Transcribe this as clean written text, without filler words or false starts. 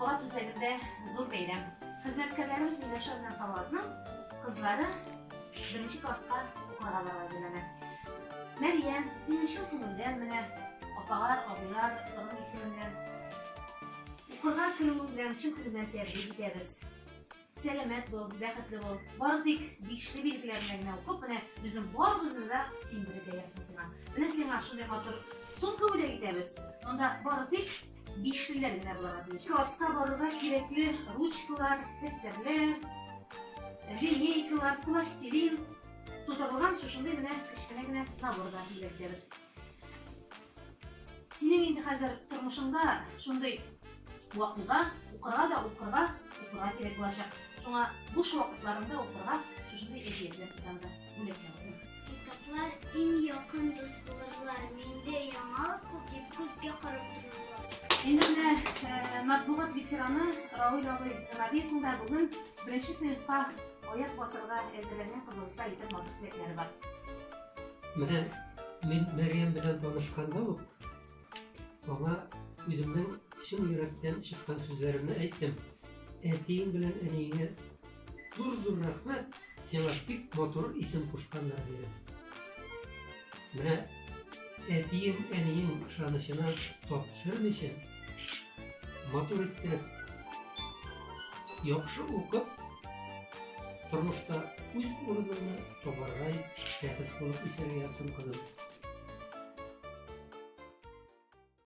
Matbuat üzerinde zor beyram. Hizmetkarlarımız Milliyetçi Örnek Salavat'ın kızları 1. klasqa okuğalar hazırlanır. Meryem, senin için gününden mene opalar, abiler, onun isimlerinden okuğalar günümünden için gününden tercih ederiz. Selamet bol, bäxetli bol. Bardik dişli bilgilerini okup mene bizim barımızda sindirip yansısına. Mene sen şunday motor sumka bile gideriz. Onda bardik dişlilerine bulamadı. Klasta barıda gerekli ruçkalar, defterler, lineykalar, plastilin tutarılgan şunday mene kichkinagina nabordan gideriz. Senin endi hazır turmuşunda şunday vaqtida o'qirga kerak bo'lacak. Şuna boş vaqtlarında o'qirga shunday e'tibor bo'lmayapmiz. Kitaplar en yakın dostlarlar. Mende yangilik ko'p deb ko'zga qarab turadilar. Endi matbuot veterani Ravil Rabievda bugun 1-sinfga oyoq bosirga erdirilgan Qizilsa yetib matbuotlari bor. Mana men Meryem bilan tanishganda ona o'zimning chin yurakdan chiqqan so'zlarimni aytdim. Etiğin bilan eneyine dur rahmat, sana pek motor isim qo'shganlar dedi. Mana etiğin eneyin şanışına topçurmuşsun. Motorikte yaxşı o'qib, turmushda o'z o'rnini to'g'rilay, yaxshi bo'lib yashagan qizim.